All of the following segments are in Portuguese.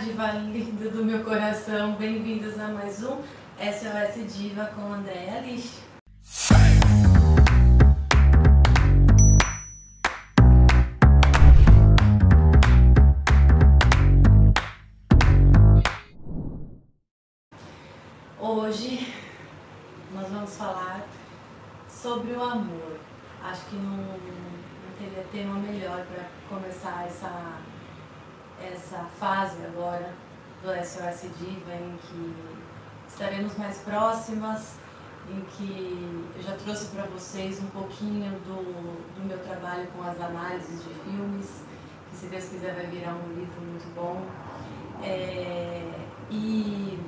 diva linda do meu coração, bem-vindos a mais um SOS Diva com Andréa Lish. Hoje nós vamos falar sobre o amor. Acho que não teria tema melhor para começar essa fase agora do SOS Diva, em que estaremos mais próximas, em que eu já trouxe para vocês um pouquinho do meu trabalho com as análises de filmes, que se Deus quiser vai virar um livro muito bom. E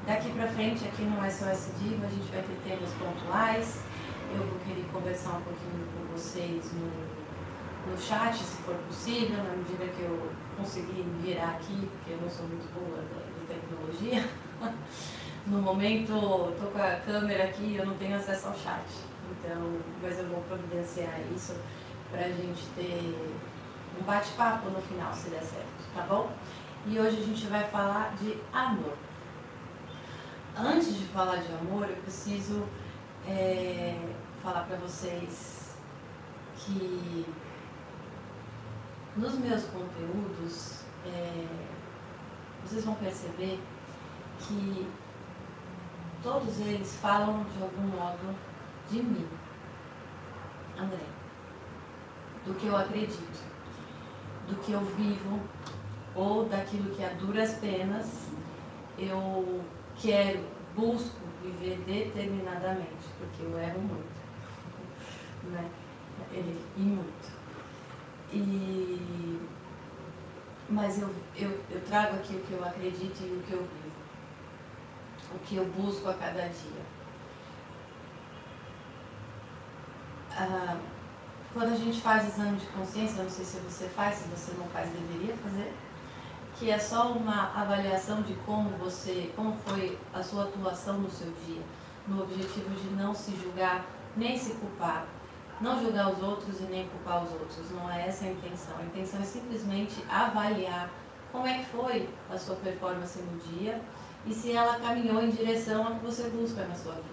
daqui para frente, aqui no SOS Diva, a gente vai ter temas pontuais. Eu vou querer conversar um pouquinho com vocês no chat, se for possível, na medida que eu conseguir virar aqui, porque eu não sou muito boa de tecnologia. No momento, estou com a câmera aqui e eu não tenho acesso ao chat. Então, mas eu vou providenciar isso para a gente ter um bate-papo no final, se der certo, tá bom? E hoje a gente vai falar de amor. Antes de falar de amor, eu preciso falar para vocês que nos meus conteúdos, vocês vão perceber que todos eles falam de algum modo de mim, André, do que eu acredito, do que eu vivo ou daquilo que a duras penas eu quero, busco viver determinadamente, porque eu erro muito, né? E muito. Mas eu trago aqui o que eu acredito e o que eu vivo, o que eu busco a cada dia. Quando a gente faz exame de consciência, não sei se você faz, se você não faz, deveria fazer, que é só uma avaliação de como foi a sua atuação no seu dia, no objetivo de não se julgar, nem se culpar, não julgar os outros e nem culpar os outros. Não é essa a intenção. A intenção é simplesmente avaliar como é que foi a sua performance no dia e se ela caminhou em direção ao que você busca na sua vida.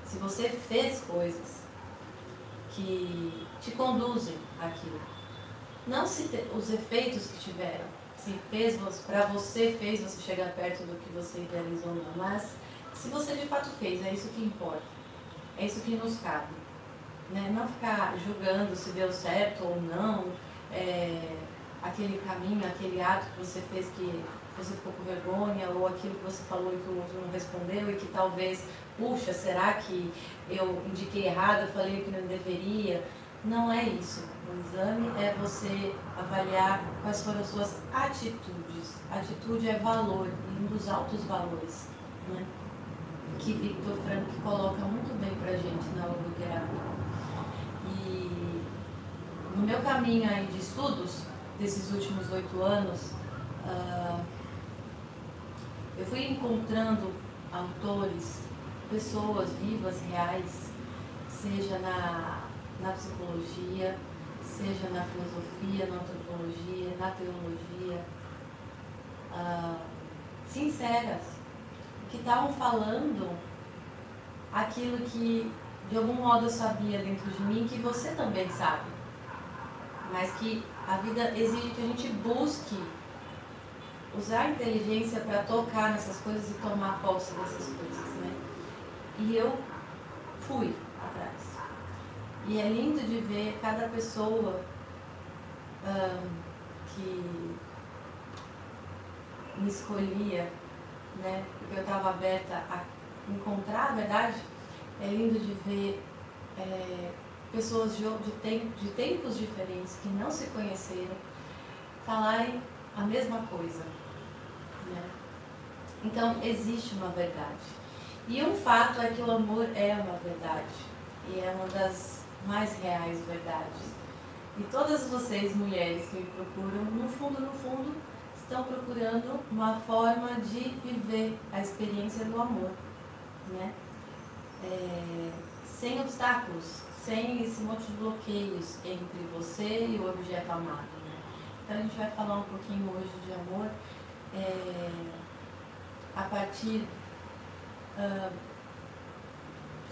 Se você fez coisas que te conduzem àquilo, não os efeitos que tiveram. Se para você fez você chegar perto do que você idealizou, não, mas se você de fato fez, é isso que importa, é isso que nos cabe, né? Não ficar julgando se deu certo ou não, aquele caminho, aquele ato que você fez que você ficou com vergonha, ou aquilo que você falou e que o outro não respondeu e que talvez, puxa, será que eu indiquei errado, eu falei o que não deveria? Não é isso. O exame é você avaliar quais foram as suas atitudes. Atitude é valor, um dos altos valores, né? Que Viktor Frankl coloca muito bem pra gente na logoterapia. E no meu caminho aí de estudos, desses últimos 8 anos, eu fui encontrando autores, pessoas vivas, reais, seja na psicologia, seja na filosofia, na antropologia, na teologia, sinceras, que estavam falando aquilo que de algum modo eu sabia dentro de mim, que você também sabe, mas que a vida exige que a gente busque usar a inteligência para tocar nessas coisas e tomar posse dessas coisas, né? E eu fui atrás. E é lindo de ver cada pessoa que me escolhia, né? Porque eu estava aberta a encontrar a verdade. É lindo de ver pessoas de tempos diferentes que não se conheceram falarem a mesma coisa, né? Então existe uma verdade. E um fato é que o amor é uma verdade. E é uma das mais reais verdades. E todas vocês, mulheres que me procuram, no fundo, estão procurando uma forma de viver a experiência do amor, né? Sem obstáculos, sem esse monte de bloqueios entre você e o objeto amado, né? Então a gente vai falar um pouquinho hoje de amor a partir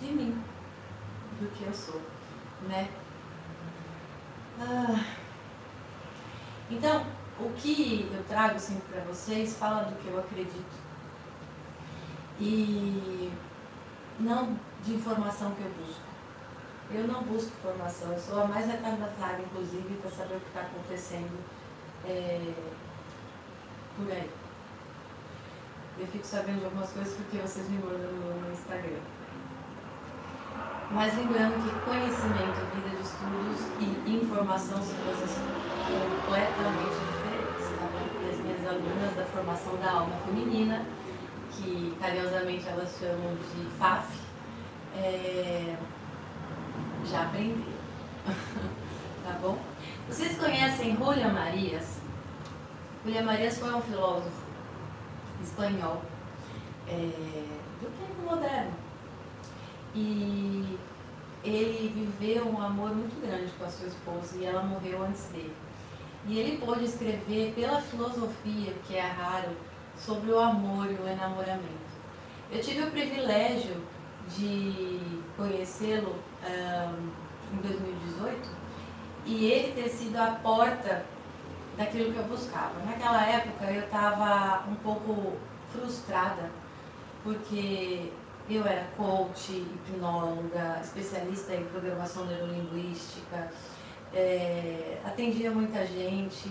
de mim, do que eu sou, né? Então, o que eu trago sempre para vocês fala do que eu acredito e não de informação que eu busco. Eu não busco informação, eu sou a mais retardatária, inclusive, para saber o que está acontecendo por aí. Eu fico sabendo de algumas coisas porque vocês me mandam no Instagram. Mas lembrando que conhecimento, vida de estudos e informação são coisas completamente diferentes, tá bom? E as minhas alunas da formação da alma feminina, que carinhosamente elas chamam de FAF, já aprenderam. Tá bom? Vocês conhecem Julián Marías? Julián Marías foi um filósofo espanhol do tempo moderno. E ele viveu um amor muito grande com a sua esposa e ela morreu antes dele. E ele pôde escrever pela filosofia, que é raro, sobre o amor e o enamoramento. Eu tive o privilégio de conhecê-lo em 2018 e ele ter sido a porta daquilo que eu buscava. Naquela época eu estava um pouco frustrada, porque eu era coach, hipnóloga, especialista em programação neurolinguística, atendia muita gente,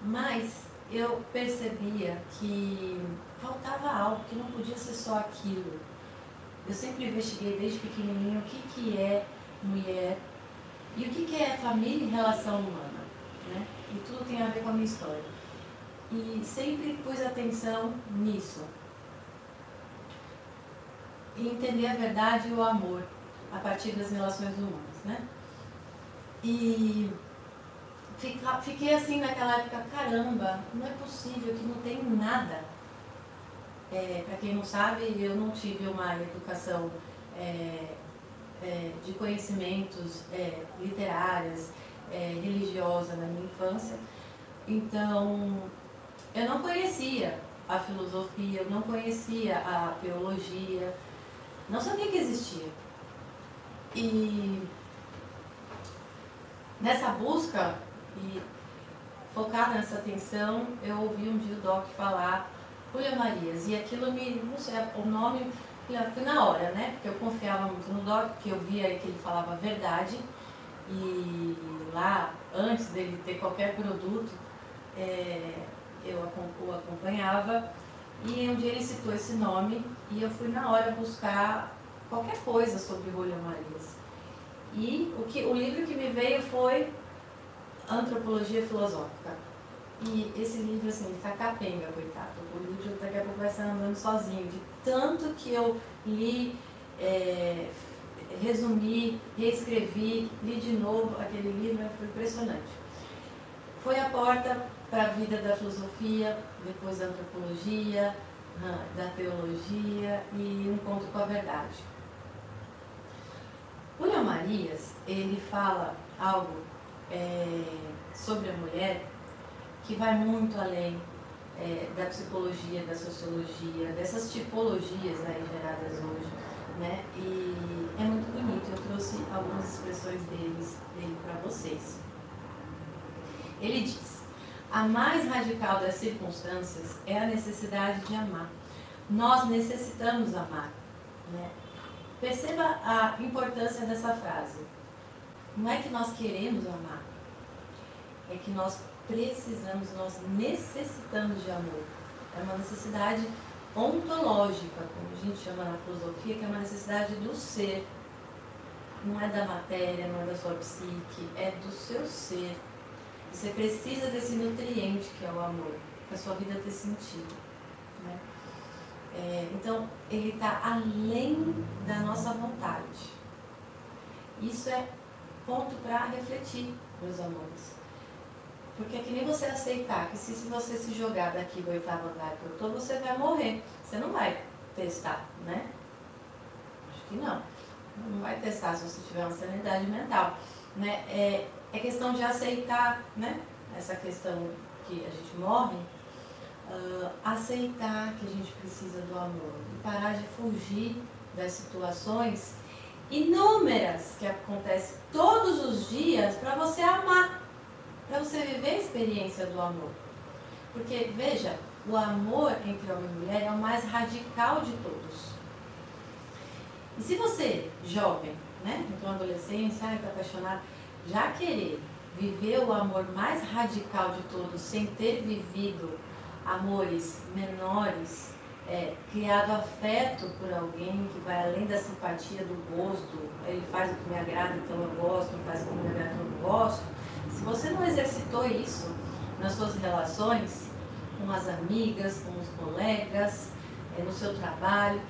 mas eu percebia que faltava algo, que não podia ser só aquilo. Eu sempre investiguei desde pequenininho o que é mulher e o que é família e relação humana, né? E tudo tem a ver com a minha história. E sempre pus atenção nisso. E entender a verdade e o amor a partir das relações humanas, né? E fiquei assim naquela época, caramba, não é possível que não tem nada. Para quem não sabe, eu não tive uma educação de conhecimentos literárias, religiosa na minha infância, então eu não conhecia a filosofia, eu não conhecia a teologia, não sabia que existia. E nessa busca e focada nessa atenção, eu ouvi um dia o Doc falar Julián Marías, e aquilo não sei, o nome, fui na hora, né? Porque eu confiava muito no Doc, porque eu via que ele falava a verdade, e lá, antes dele ter qualquer produto, eu o acompanhava, e um dia ele citou esse nome, e eu fui na hora buscar qualquer coisa sobre Julián Marías. E o livro que me veio foi Antropologia Filosófica. E esse livro, assim, tá capenga, coitado. O livro daqui a pouco vai estar andando sozinho. De tanto que eu li, resumi, reescrevi, li de novo aquele livro, foi impressionante. Foi a porta para a vida da filosofia, depois da antropologia, da teologia e um encontro com a verdade. Julián Marías, ele fala algo sobre a mulher que vai muito além da psicologia, da sociologia, dessas tipologias aí geradas hoje, né? E é muito bonito, eu trouxe algumas expressões dele para vocês. Ele diz: a mais radical das circunstâncias é a necessidade de amar. Nós necessitamos amar, né? Perceba a importância dessa frase. Não é que nós queremos amar, é que nós precisamos, nós necessitamos de amor. É uma necessidade ontológica, como a gente chama na filosofia, que é uma necessidade do ser. Não é da matéria, não é da sua psique, é do seu ser. Você precisa desse nutriente que é o amor, para a sua vida ter sentido, né? Então, ele está além da nossa vontade. Isso é ponto para refletir, meus amores. Porque é que nem você aceitar que se você se jogar daqui do 8º andar para o todo, você vai morrer. Você não vai testar, né? Acho que não. Não vai testar se você tiver uma sanidade mental, né? É questão de aceitar, né? essa questão que a gente morre, aceitar que a gente precisa do amor e parar de fugir das situações inúmeras que acontecem todos os dias para você amar, para você viver a experiência do amor. Porque, veja, o amor entre homem e mulher é o mais radical de todos. E se você, jovem, né, entrou na adolescência, está apaixonado, já querer viver o amor mais radical de todos, sem ter vivido amores menores, criado afeto por alguém que vai além da simpatia, do gosto, ele faz o que me agrada, então eu gosto, não faz o que me agrada, então eu não gosto. Se você não exercitou isso nas suas relações, com as amigas, com os colegas, no seu trabalho,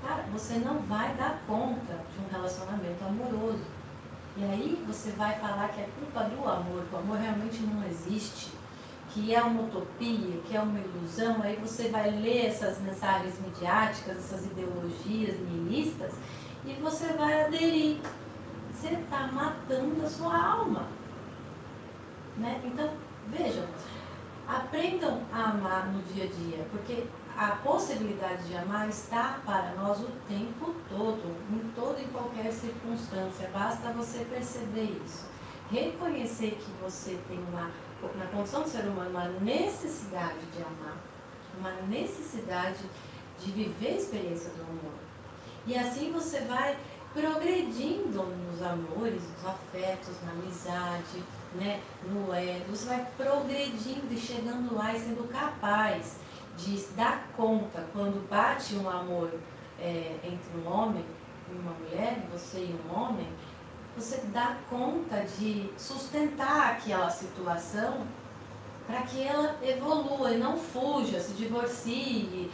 cara, você não vai dar conta de um relacionamento amoroso. E aí você vai falar que é culpa do amor, que o amor realmente não existe, que é uma utopia, que é uma ilusão. Aí você vai ler essas mensagens midiáticas, essas ideologias nihilistas, e você vai aderir. Você está matando a sua alma. Né? Então, vejam, aprendam a amar no dia a dia, porque a possibilidade de amar está para nós o tempo todo, em toda e qualquer circunstância. Basta você perceber isso. Reconhecer que você tem na condição de ser humano, uma necessidade de amar, uma necessidade de viver a experiência do amor. E assim você vai progredindo nos amores, nos afetos, na amizade, né, no você vai progredindo e chegando lá e sendo capaz de dar conta, quando bate um amor entre um homem e uma mulher, você e um homem, você dá conta de sustentar aquela situação para que ela evolua e não fuja, se divorcie,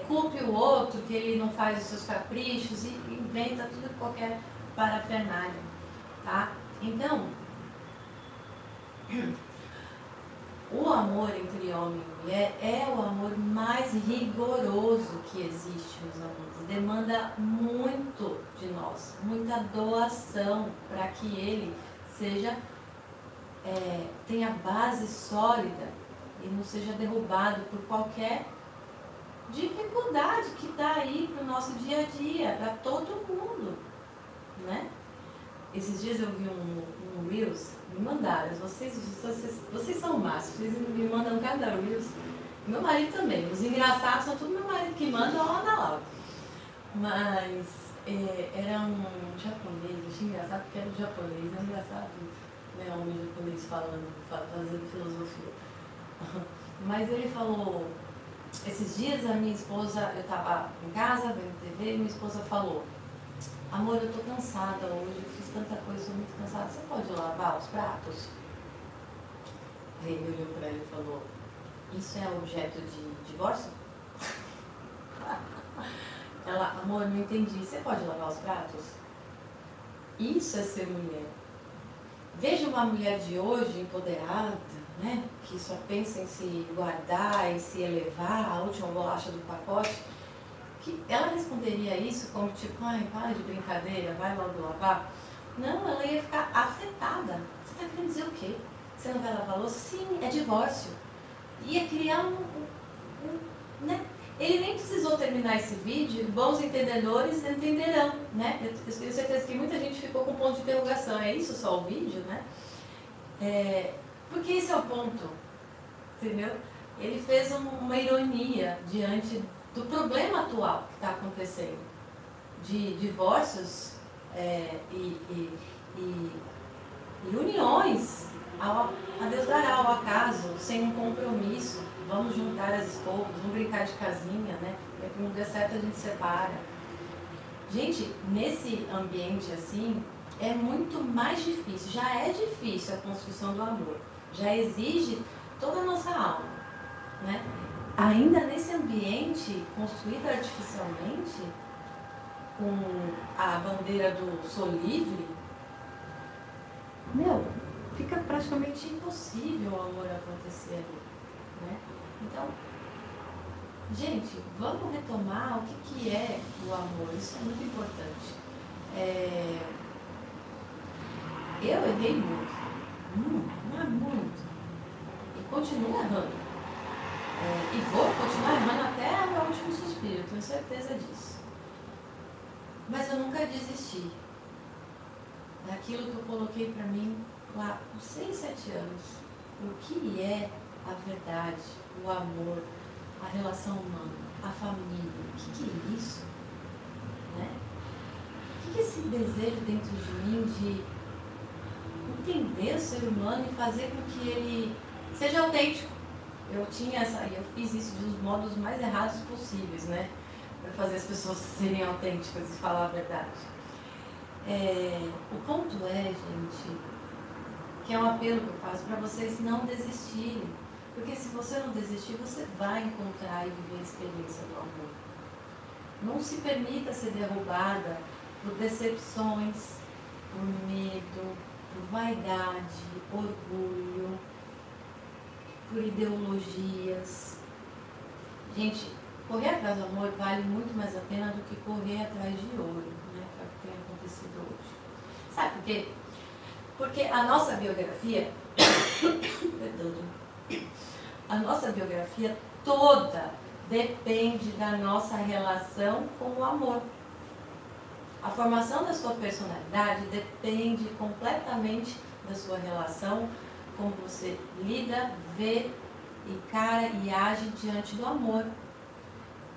culpe o outro que ele não faz os seus caprichos e inventa tudo e qualquer parafernália, tá? Então, o amor entre homem e mulher é o amor mais rigoroso que existe nos amores. Demanda muito de nós, muita doação para que ele seja, tenha base sólida e não seja derrubado por qualquer dificuldade que está aí para o nosso dia a dia, para todo mundo, né? Esses dias eu vi um Reels, me mandaram, vocês são máximos, vocês me mandam cada Reels. Meu marido também, os engraçados são tudo meu marido que manda, ó, Ana Laura. Mas era um japonês, eu achei engraçado porque era um japonês, é engraçado, né, um japonês fazendo filosofia. Mas ele falou, esses dias a minha esposa, eu estava em casa vendo TV e minha esposa falou: amor, eu estou cansada hoje, eu fiz tanta coisa, estou muito cansada, você pode lavar os pratos? Aí ele olhou para ele e falou: isso é objeto de divórcio? Ela: amor, não entendi, você pode lavar os pratos? Isso é ser mulher. Veja uma mulher de hoje empoderada, né, que só pensa em se guardar, em se elevar, a última bolacha do pacote, que ela responderia isso como tipo: ai, para de brincadeira, vai logo lavar? Não, ela ia ficar afetada. Você está querendo dizer o quê? Você não vai lavar a louça? Sim, é divórcio. Ia criar né? Ele nem precisou terminar esse vídeo, bons entendedores entenderão, né? Eu tenho certeza que muita gente ficou com ponto de interrogação. É isso só o vídeo, né? Porque esse é o ponto, entendeu? Ele fez uma ironia diante do problema atual que está acontecendo, de divórcios e uniões a Deus dará, ao acaso, sem um compromisso. Vamos juntar as escovas, vamos brincar de casinha, né? Quando não der certo a gente separa. Gente, nesse ambiente assim, é muito mais difícil, já é difícil a construção do amor, já exige toda a nossa alma, né? Ainda nesse ambiente construído artificialmente, com a bandeira do sou livre, fica praticamente impossível o amor acontecer ali, né? Então, gente, vamos retomar o que é o amor, isso é muito importante. Eu errei muito, mas muito. continuo errando. E vou continuar errando até o meu último suspiro, tenho certeza disso. Mas eu nunca desisti daquilo que eu coloquei para mim lá com 6, 7 anos. O que é a verdade, o amor, a relação humana, a família? O que é isso? Né? O que é esse desejo dentro de mim de entender o ser humano e fazer com que ele seja autêntico? Eu fiz isso dos modos mais errados possíveis, né? Para fazer as pessoas serem autênticas e falar a verdade. O ponto é, gente, que é um apelo que eu faço para vocês não desistirem. Porque se você não desistir, você vai encontrar e viver a experiência do amor. Não se permita ser derrubada por decepções, por medo, por vaidade, orgulho, por ideologias. Gente, correr atrás do amor vale muito mais a pena do que correr atrás de ouro, né? Que é o que tem acontecido hoje. Sabe por quê? Porque a nossa biografia, a nossa biografia toda depende da nossa relação com o amor. A formação da sua personalidade depende completamente da sua relação, como você lida, vê, encara e age diante do amor.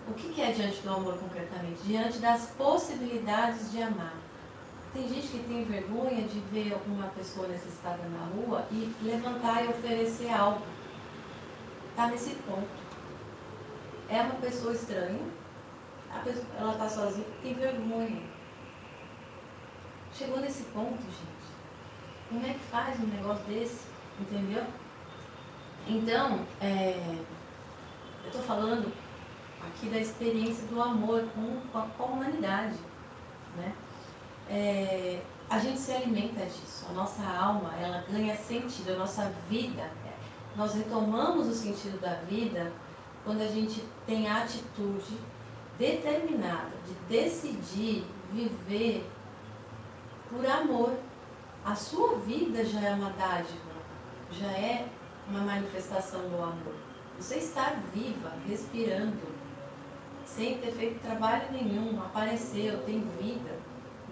O que é diante do amor concretamente? Diante das possibilidades de amar. Tem gente que tem vergonha de ver alguma pessoa necessitada na rua e levantar e oferecer algo. Está nesse ponto. É uma pessoa estranha, ela está sozinha, tem vergonha. Chegou nesse ponto, gente. Como é que faz um negócio desse? Entendeu? Então, eu estou falando aqui da experiência do amor com a humanidade, né? A gente se alimenta disso, a nossa alma, ela ganha sentido, a nossa vida, nós retomamos o sentido da vida quando a gente tem a atitude determinada de decidir viver por amor. A sua vida já é uma dádiva, já é uma manifestação do amor. Você está viva, respirando, sem ter feito trabalho nenhum, apareceu, tem vida,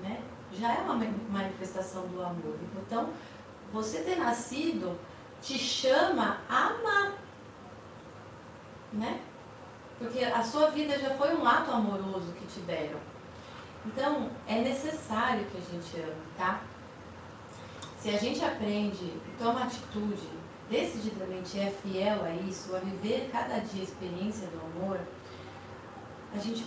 né? Já é uma manifestação do amor. Então, você ter nascido te chama a amar, né? Porque a sua vida já foi um ato amoroso que te deram. Então, é necessário que a gente ame, tá? Se a gente aprende e toma atitude, decididamente é fiel a isso, a viver cada dia a experiência do amor, a gente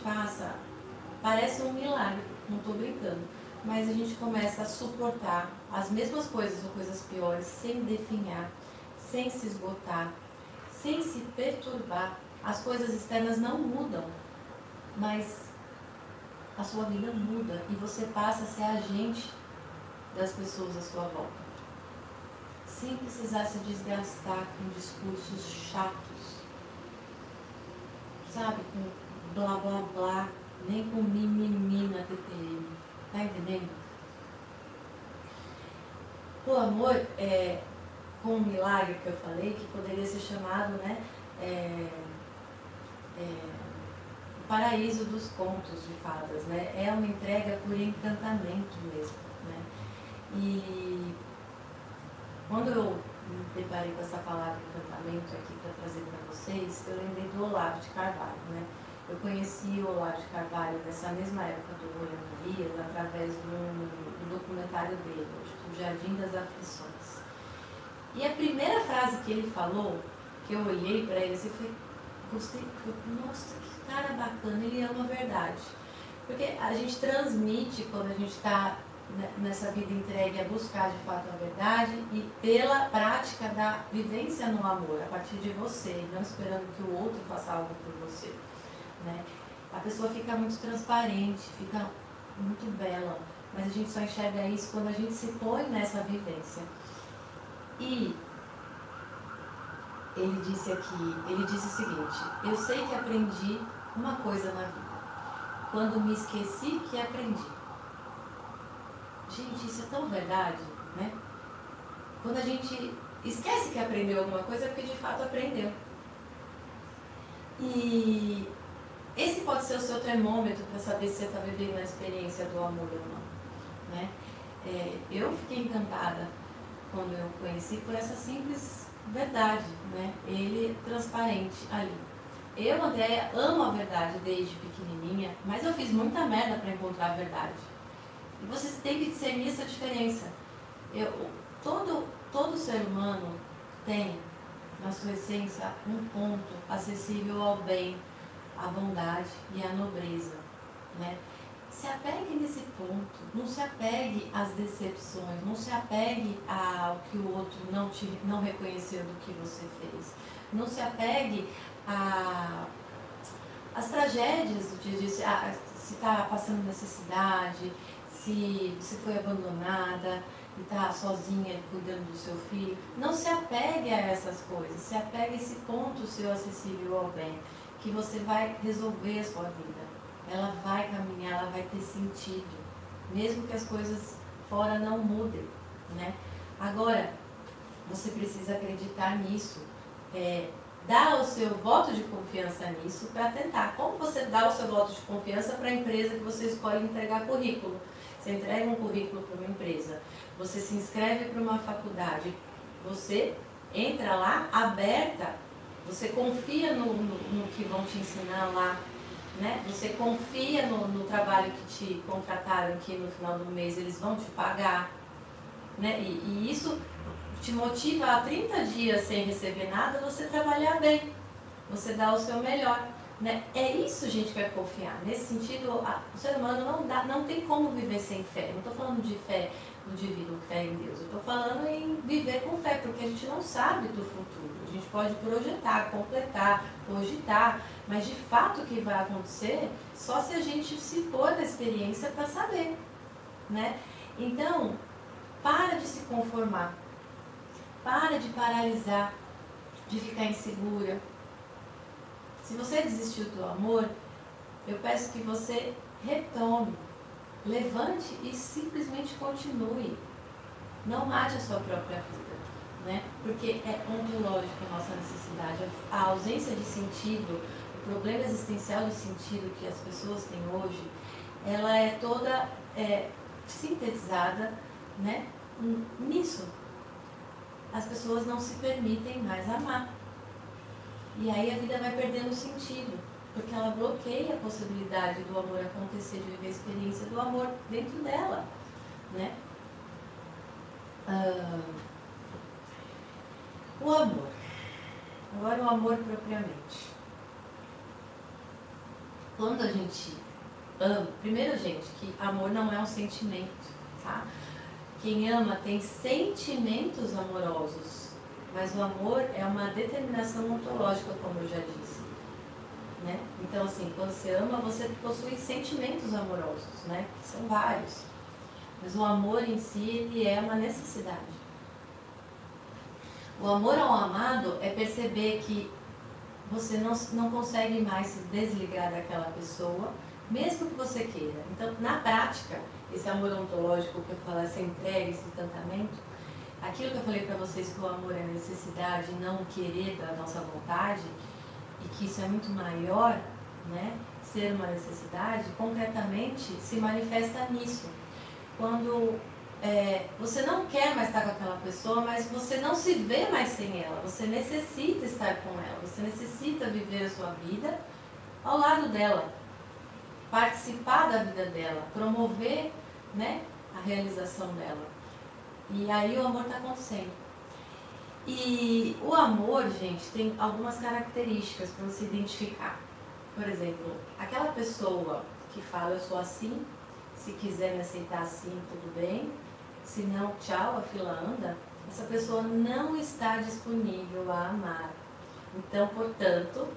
parece um milagre, não estou brincando, mas a gente começa a suportar as mesmas coisas ou coisas piores sem definhar, sem se esgotar, sem se perturbar. As coisas externas não mudam, mas a sua vida muda e você passa a ser agente das pessoas à sua volta. Sem precisar se desgastar com discursos chatos, sabe? Com blá blá blá, nem com mimimi na TPM. Tá entendendo? O amor é com o milagre que eu falei, que poderia ser chamado, né? O paraíso dos contos de fadas, né? É uma entrega por encantamento mesmo, né? E quando eu me deparei com essa palavra encantamento aqui para trazer para vocês, eu lembrei do Olavo de Carvalho, né? Eu conheci o Olavo de Carvalho nessa mesma época do Rolando Marias, através do documentário dele, O Jardim das Aflições. E a primeira frase que ele falou, que eu olhei para ele assim, gostei, nossa, que cara bacana, ele ama a verdade. Porque a gente transmite quando a gente está nessa vida entregue a buscar de fato a verdade e pela prática da vivência no amor, a partir de você, não esperando que o outro faça algo por você, né? A pessoa fica muito transparente, fica muito bela, mas a gente só enxerga isso quando a gente se põe nessa vivência. E ele disse o seguinte: eu sei que aprendi uma coisa na vida, quando me esqueci que aprendi. Gente, isso é tão verdade, né? Quando a gente esquece que aprendeu alguma coisa porque de fato aprendeu. E esse pode ser o seu termômetro para saber se você está vivendo a experiência do amor ou não, né? Eu fiquei encantada quando eu conheci por essa simples verdade, né? Ele transparente ali. Eu, Andréia, amo a verdade desde pequenininha, mas eu fiz muita merda para encontrar a verdade. E vocês têm que discernir essa diferença. Todo ser humano tem, na sua essência, um ponto acessível ao bem, à bondade e à nobreza, né? Se apegue nesse ponto, não se apegue às decepções, não se apegue ao que o outro não reconheceu do que você fez. Não se apegue às tragédias do dia a dia, se está passando necessidade, se foi abandonada e está sozinha cuidando do seu filho. Não se apegue a essas coisas, se apegue a esse ponto seu acessível ao bem, que você vai resolver a sua vida. Ela vai caminhar, ela vai ter sentido, mesmo que as coisas fora não mudem, né? Agora, você precisa acreditar nisso, dar o seu voto de confiança nisso para tentar. Como você dá o seu voto de confiança para a empresa que você escolhe entregar currículo? Você entrega um currículo para uma empresa, você se inscreve para uma faculdade, você entra lá aberta, você confia no que vão te ensinar lá, né? Você confia no trabalho que te contrataram, que no final do mês eles vão te pagar, né? E isso te motiva a 30 dias sem receber nada, você trabalhar bem, você dar o seu melhor, né? É isso, gente, que é confiar. Nesse sentido, o ser humano não tem como viver sem fé. Não estou falando de fé no divino, fé em Deus. Eu estou falando em viver com fé, porque a gente não sabe do futuro. A gente pode projetar, completar, cogitar, mas de fato o que vai acontecer só se a gente se pôr na experiência para saber, né? Então, para de se conformar, para de paralisar, de ficar insegura. Se você desistiu do amor, eu peço que você retome, levante e simplesmente continue. Não mate a sua própria vida, né? Porque é ontológica a nossa necessidade. A ausência de sentido, o problema existencial de sentido que as pessoas têm hoje, ela é toda sintetizada, né, nisso. As pessoas não se permitem mais amar. E aí a vida vai perdendo sentido, porque ela bloqueia a possibilidade do amor acontecer, de viver a experiência do amor dentro dela, né? O amor. Agora o amor propriamente. Quando a gente ama, primeiro, gente, que amor não é um sentimento, tá? Quem ama tem sentimentos amorosos, mas o amor é uma determinação ontológica, como eu já disse, né? Então, assim, quando você ama, você possui sentimentos amorosos, né? Que são vários. Mas o amor em si, ele é uma necessidade. O amor ao amado é perceber que você não consegue mais se desligar daquela pessoa, mesmo que você queira. Então, na prática, esse amor ontológico que eu falo, essa entrega, esse encantamento, aquilo que eu falei para vocês que o amor é necessidade, não querer da nossa vontade, e que isso é muito maior, né? Ser uma necessidade, concretamente se manifesta nisso. Quando você não quer mais estar com aquela pessoa, mas você não se vê mais sem ela, você necessita estar com ela, você necessita viver a sua vida ao lado dela, participar da vida dela, promover, né, a realização dela. E aí o amor está acontecendo. E o amor, gente, tem algumas características para você identificar. Por exemplo, aquela pessoa que fala, eu sou assim, se quiser me aceitar assim, tudo bem, se não, tchau, a fila anda. Essa pessoa não está disponível a amar. Então, portanto,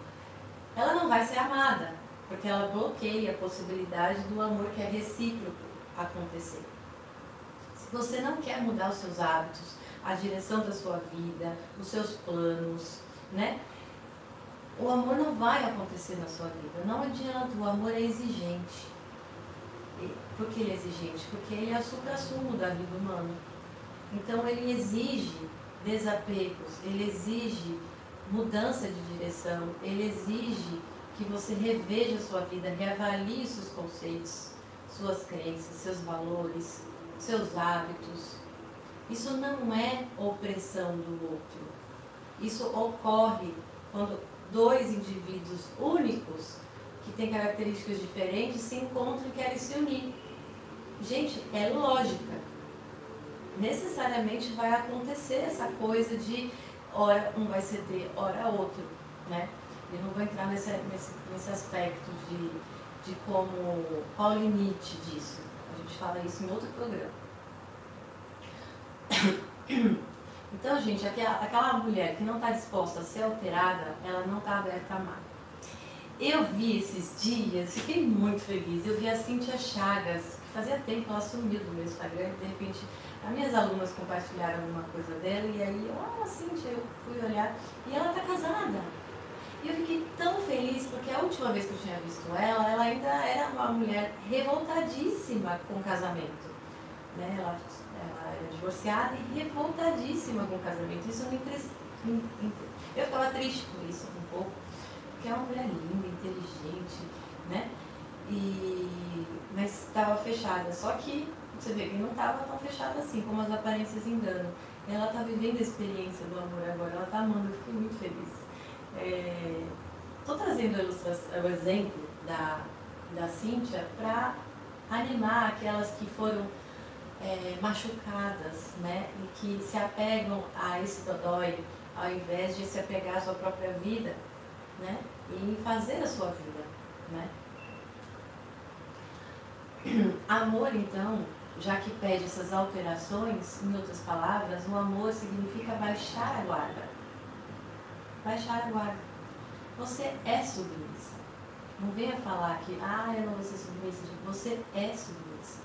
ela não vai ser amada, porque ela bloqueia a possibilidade do amor que é recíproco acontecer. Se você não quer mudar os seus hábitos, a direção da sua vida, os seus planos, né? O amor não vai acontecer na sua vida. Não adianta, o amor é exigente. Por que ele é exigente? Porque ele é o suprassumo da vida humana. Então ele exige desapegos, ele exige mudança de direção, ele exige que você reveja a sua vida, reavalie os seus conceitos, suas crenças, seus valores, seus hábitos. Isso não é opressão do outro. Isso ocorre quando dois indivíduos únicos, que têm características diferentes, se encontram e querem se unir. Gente, é lógica. Necessariamente vai acontecer essa coisa de ora um vai ceder, ora outro, né? Eu não vou entrar nesse aspecto de como, qual o limite disso. A gente fala isso em outro programa. Então, gente, aquela mulher que não está disposta a ser alterada, ela não está aberta a amar. Eu vi esses dias, fiquei muito feliz, eu vi a Cíntia Chagas, que fazia tempo ela sumiu do meu Instagram, de repente as minhas alunas compartilharam alguma coisa dela, e aí Cíntia, eu fui olhar, e ela está casada. E eu fiquei tão feliz, porque a última vez que eu tinha visto ela ainda era uma mulher revoltadíssima com o casamento. Né? Ela era divorciada e revoltadíssima com o casamento. Isso eu ficava triste por isso um pouco, porque é uma mulher linda, inteligente, né? Mas estava fechada. Só que você vê que não estava tão fechada assim, como as aparências enganam. Ela está vivendo a experiência do amor agora, ela está amando, eu fiquei muito feliz. Estou trazendo o exemplo da Cíntia para animar aquelas que foram machucadas, né? E que se apegam a esse dodói, ao invés de se apegar à sua própria vida, né? E fazer a sua vida, né? Amor, então, já que pede essas alterações, em outras palavras, o amor significa baixar a guarda. Baixar a guarda. Você é submissa. Não venha falar que, eu não vou ser submissa. Você é submissa.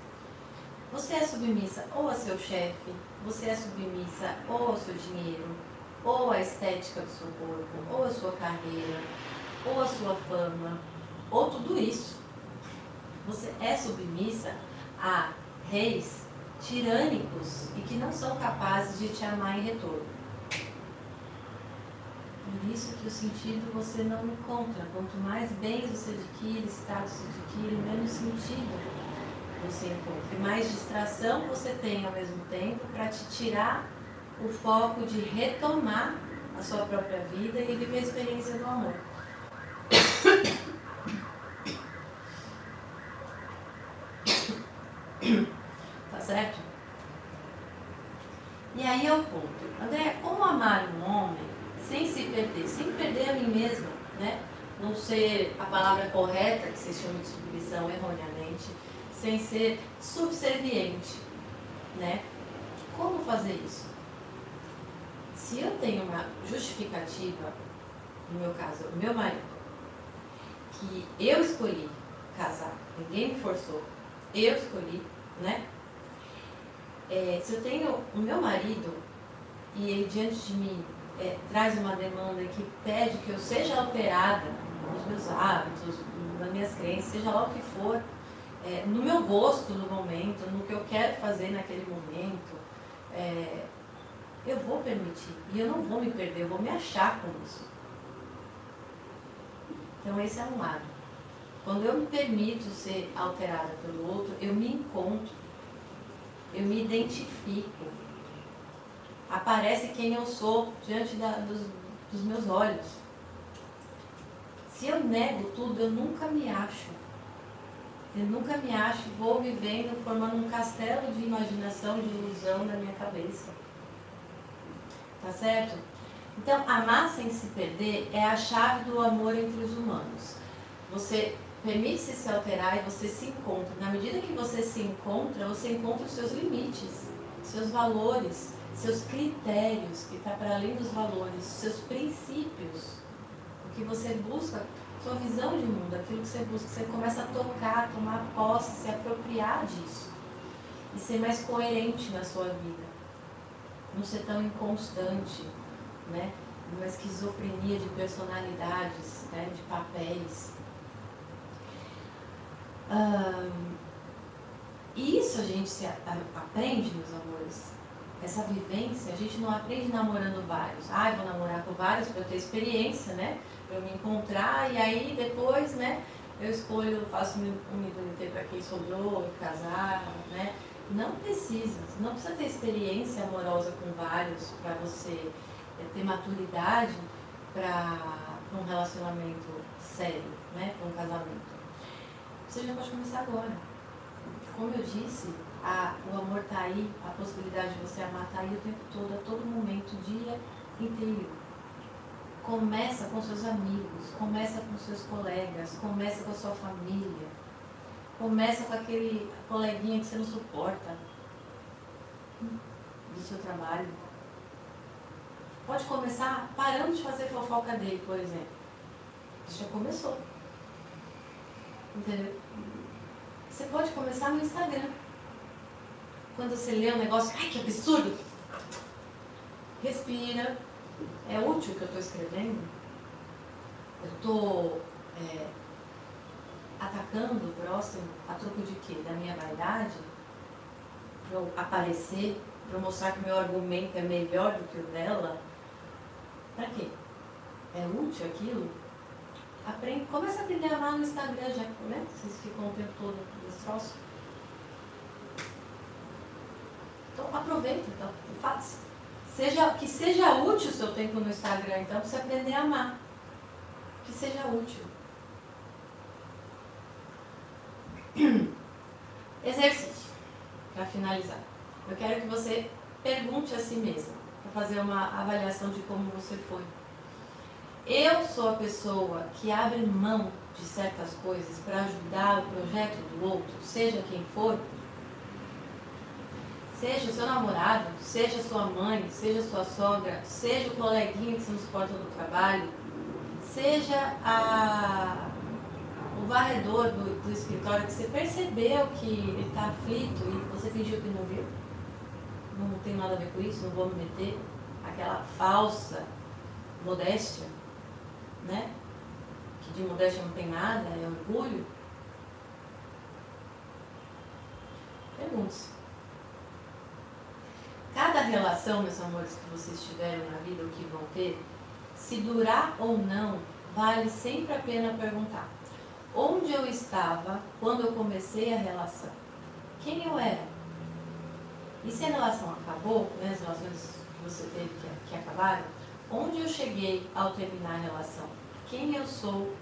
Você é submissa ou a seu chefe, você é submissa ou ao seu dinheiro, ou à estética do seu corpo, ou à sua carreira, ou à sua fama, ou tudo isso. Você é submissa a reis tirânicos e que não são capazes de te amar em retorno. Por isso que o sentido você não encontra. Quanto mais bens você adquire, status você adquire, menos sentido você encontra. E mais distração você tem ao mesmo tempo para te tirar o foco de retomar a sua própria vida e viver a experiência do amor. Tá certo? E aí é o ponto. André, como amar um homem sem se perder, sem perder a mim mesma, né? Não ser a palavra correta, que vocês chamam de submissão erroneamente, sem ser subserviente, né? Como fazer isso? Se eu tenho uma justificativa, no meu caso, o meu marido, que eu escolhi casar, ninguém me forçou, eu escolhi, né? Se eu tenho o meu marido e ele diante de mim traz uma demanda que pede que eu seja alterada nos meus hábitos, nas minhas crenças, seja lá o que for, no meu gosto no momento, no que eu quero fazer naquele momento, eu vou permitir. E eu não vou me perder, eu vou me achar com isso. Então esse é um lado. Quando eu me permito ser alterada pelo outro, eu me encontro, eu me identifico. Aparece quem eu sou diante dos meus olhos. Se eu nego tudo, eu nunca me acho. Eu nunca me acho, vou vivendo, formando um castelo de imaginação, de ilusão na minha cabeça. Tá certo? Então, amar sem se perder é a chave do amor entre os humanos. Você permite-se se alterar e você se encontra. Na medida que você se encontra, você encontra os seus limites, seus valores, seus critérios, que está para além dos valores, seus princípios, o que você busca, sua visão de mundo, aquilo que você busca, você começa a tocar, tomar posse, se apropriar disso e ser mais coerente na sua vida, não ser tão inconstante, né? Uma esquizofrenia de personalidades, né? De papéis. E isso a gente aprende, meus amores. essa vivência, a gente não aprende namorando vários. Ah, eu vou namorar com vários para eu ter experiência, né? Para eu me encontrar e aí depois, né? Eu escolho, faço um idoneter para quem sobrou, casar, né? Não precisa ter experiência amorosa com vários para você ter maturidade para um relacionamento sério, né? Para um casamento. Você já pode começar agora. Como eu disse, o amor está aí, a possibilidade de você amar está aí o tempo todo, a todo momento, o dia inteiro. Começa com seus amigos, começa com seus colegas, começa com a sua família, começa com aquele coleguinha que você não suporta do seu trabalho. Pode começar parando de fazer fofoca dele, por exemplo. Você já começou. Entendeu? Você pode começar no Instagram. Quando você lê um negócio, ai que absurdo! Respira. É útil o que eu estou escrevendo? Eu estou atacando o próximo a troco de quê? Da minha vaidade? Para eu aparecer? Para eu mostrar que o meu argumento é melhor do que o dela? Para quê? É útil aquilo? Começa a aprender a amar no Instagram, já, né? Vocês ficam o tempo todo nesse troço. Então aproveita, então, faça. Que seja útil o seu tempo no Instagram, então, para você aprender a amar. Que seja útil. Exercício, para finalizar. Eu quero que você pergunte a si mesmo, para fazer uma avaliação de como você foi. Eu sou a pessoa que abre mão de certas coisas para ajudar o projeto do outro, seja quem for? Seja o seu namorado, seja sua mãe, seja sua sogra, seja o coleguinha que você não suporta no trabalho, seja o varredor do escritório que você percebeu que ele está aflito e você fingiu que não viu. Não tem nada a ver com isso, não vou me meter. Aquela falsa modéstia, né? Que de modéstia não tem nada, é orgulho. Pergunte-se. Cada relação, meus amores, que vocês tiveram na vida ou que vão ter, se durar ou não, vale sempre a pena perguntar. Onde eu estava quando eu comecei a relação? Quem eu era? E se a relação acabou, né, as relações que você teve que acabaram, onde eu cheguei ao terminar a relação? Quem eu sou?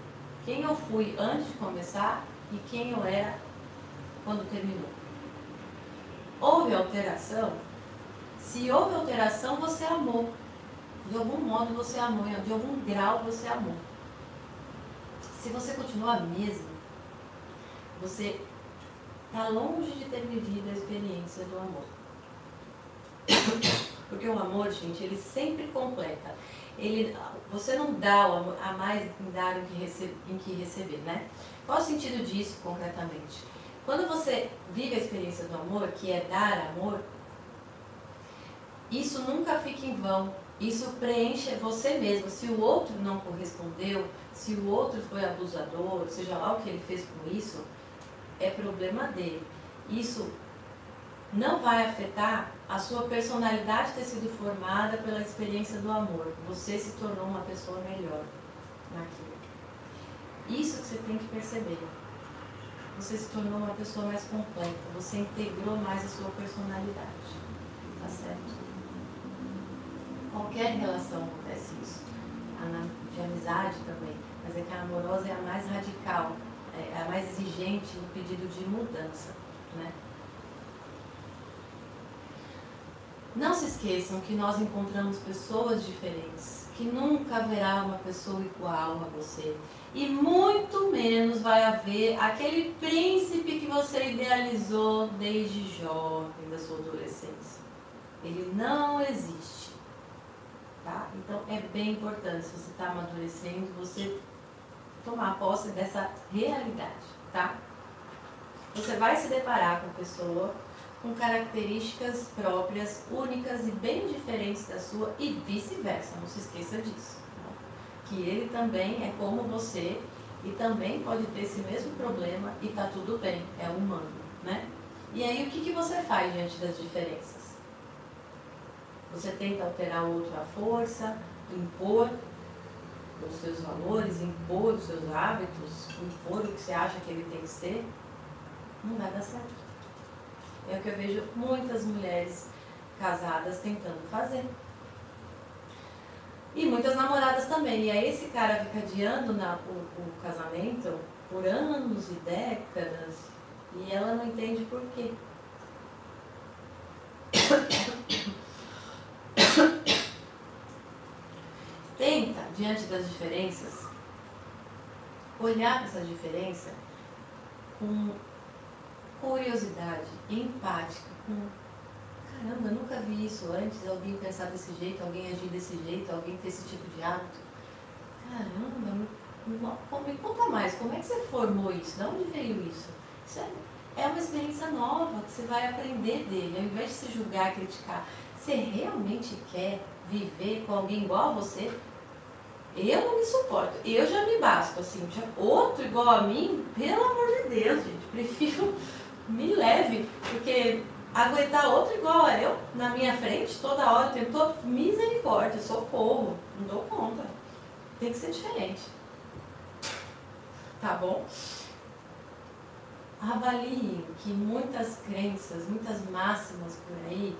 Quem eu fui antes de começar e quem eu era quando terminou? Houve alteração? Se houve alteração, você amou. De algum modo você amou, de algum grau você amou. Se você continua a mesma, você está longe de ter vivido a experiência do amor. Porque o amor, gente, ele sempre completa. Você não dá o amor a mais em dar em que receber, né? Qual o sentido disso, concretamente? Quando você vive a experiência do amor, que é dar amor, isso nunca fica em vão. Isso preenche você mesmo. Se o outro não correspondeu, se o outro foi abusador, seja lá o que ele fez com isso, é problema dele. Isso não vai afetar a sua personalidade ter sido formada pela experiência do amor. Você se tornou uma pessoa melhor naquilo. Isso que você tem que perceber. Você se tornou uma pessoa mais completa. Você integrou mais a sua personalidade. Tá certo? Qualquer relação acontece isso. De amizade também. Mas é que a amorosa é a mais radical, é a mais exigente no pedido de mudança, né? Não se esqueçam que nós encontramos pessoas diferentes, que nunca haverá uma pessoa igual a você. E muito menos vai haver aquele príncipe que você idealizou desde jovem, da sua adolescência. Ele não existe. Tá? Então é bem importante, se você está amadurecendo, você tomar posse dessa realidade. Tá? Você vai se deparar com pessoa com características próprias, únicas e bem diferentes da sua e vice-versa, não se esqueça disso. Né? Que ele também é como você e também pode ter esse mesmo problema e tá tudo bem, é humano, né? E aí o que você faz diante das diferenças? Você tenta alterar o outro à força, impor os seus valores, impor os seus hábitos, impor o que você acha que ele tem que ser, não vai dar certo. É o que eu vejo muitas mulheres casadas tentando fazer. E muitas namoradas também. E aí esse cara fica adiando o casamento por anos e décadas e ela não entende por quê. Tenta, diante das diferenças, olhar para essa diferença com curiosidade, empática, com caramba, eu nunca vi isso antes, alguém pensar desse jeito, alguém agir desse jeito, alguém ter esse tipo de hábito. Caramba, me conta mais, como é que você formou isso? De onde veio isso? Isso é uma experiência nova que você vai aprender dele, ao invés de se julgar, criticar. Você realmente quer viver com alguém igual a você? Eu não me suporto, eu já me basto, assim, já outro igual a mim, pelo amor de Deus, gente, prefiro me leve, porque aguentar outro igual a eu, na minha frente, toda hora, o tempo todo, misericórdia, socorro, não dou conta, tem que ser diferente, tá bom? Avaliem que muitas crenças, muitas máximas por aí,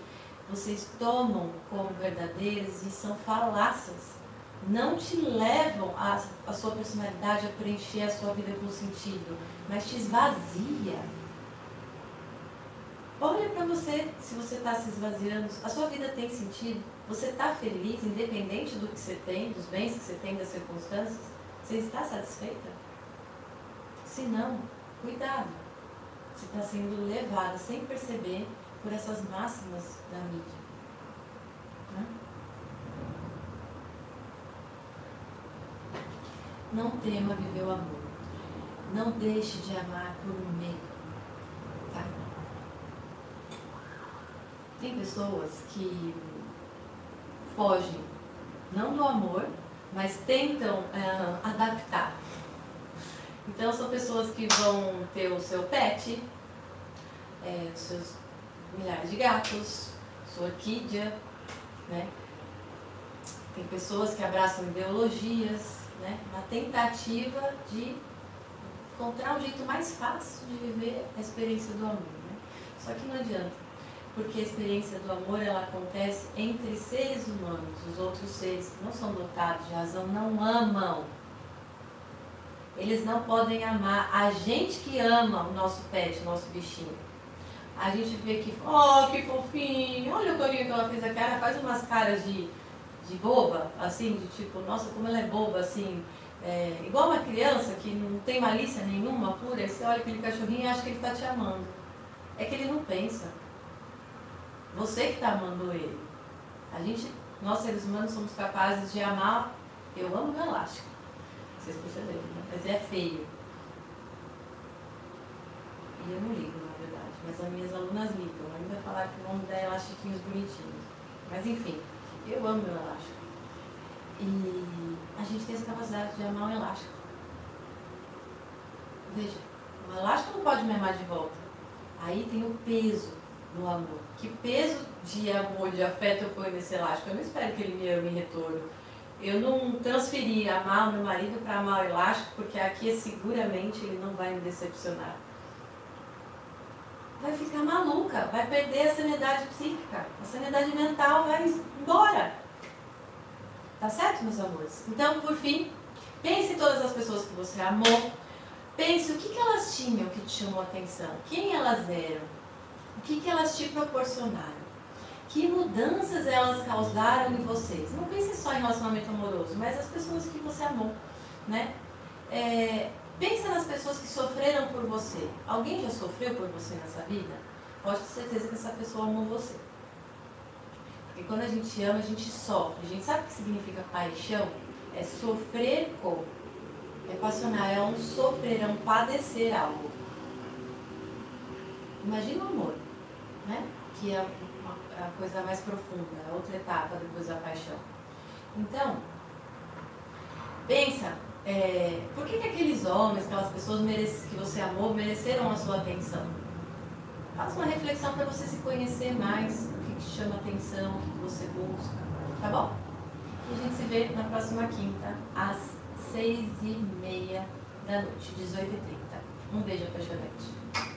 vocês tomam como verdadeiras e são falácias. Não te levam a sua personalidade a preencher a sua vida com sentido, mas te esvazia. Olha para você, se você está se esvaziando, a sua vida tem sentido? Você está feliz, independente do que você tem, dos bens que você tem, das circunstâncias? Você está satisfeita? Se não, cuidado. Você está sendo levada, sem perceber, por essas máximas da mídia. Né? Não tema viver o amor. Não deixe de amar por um medo. Tá? Tem pessoas que fogem, não do amor, mas tentam adaptar. Então são pessoas que vão ter o seu pet, os seus milhares de gatos, sua orquídea, né? Tem pessoas que abraçam ideologias, né? Na tentativa de encontrar um jeito mais fácil de viver a experiência do amor, né? Só que não adianta, porque a experiência do amor ela acontece entre seres humanos. Os outros seres que não são dotados de razão não amam. Eles não podem amar. A gente que ama o nosso pet, o nosso bichinho. A gente vê que, oh, que fofinho, olha o carinho que ela fez aqui. Ela faz umas caras de boba, assim, de tipo, nossa, como ela é boba, assim, igual uma criança que não tem malícia nenhuma, pura, e você olha aquele cachorrinho e acha que ele está te amando. É que ele não pensa. Você que está amando ele. Nós seres humanos somos capazes de amar, eu amo meu elástico, vocês perceberam, né? Mas é feio. E eu não ligo, na verdade, mas as minhas alunas ligam, ainda falaram que vão me dar elastiquinhos bonitinhos. Mas enfim, eu amo meu elástico. E a gente tem essa capacidade de amar um elástico. Veja, o elástico não pode me amar de volta. Aí tem o peso do amor. Que peso de amor, de afeto eu ponho nesse elástico? Eu não espero que ele me ame em retorno. Eu não transferi amar o meu marido para amar o elástico, porque aqui seguramente ele não vai me decepcionar. Vai ficar maluca, vai perder a sanidade psíquica, a sanidade mental vai embora. Tá certo, meus amores? Então, por fim, pense em todas as pessoas que você amou, pense o que elas tinham que te chamou a atenção, quem elas eram, o que elas te proporcionaram, que mudanças elas causaram em vocês. Não pense só em relacionamento amoroso, mas as pessoas que você amou, né? Pensa nas pessoas que sofreram por você. Alguém já sofreu por você nessa vida? Pode ter certeza que essa pessoa amou você. Porque quando a gente ama, a gente sofre. A gente sabe o que significa paixão? É sofrer com. É passional, é um sofrer, é um padecer algo. Imagina o amor, né? Que é a coisa mais profunda, a outra etapa depois da paixão. Então, pensa, por que aqueles homens, aquelas pessoas que você amou, mereceram a sua atenção? Faça uma reflexão para você se conhecer mais, o que te chama atenção, o que você busca, tá bom? E a gente se vê na próxima quinta, às 6h30 da noite, 18h30. Um beijo apaixonante.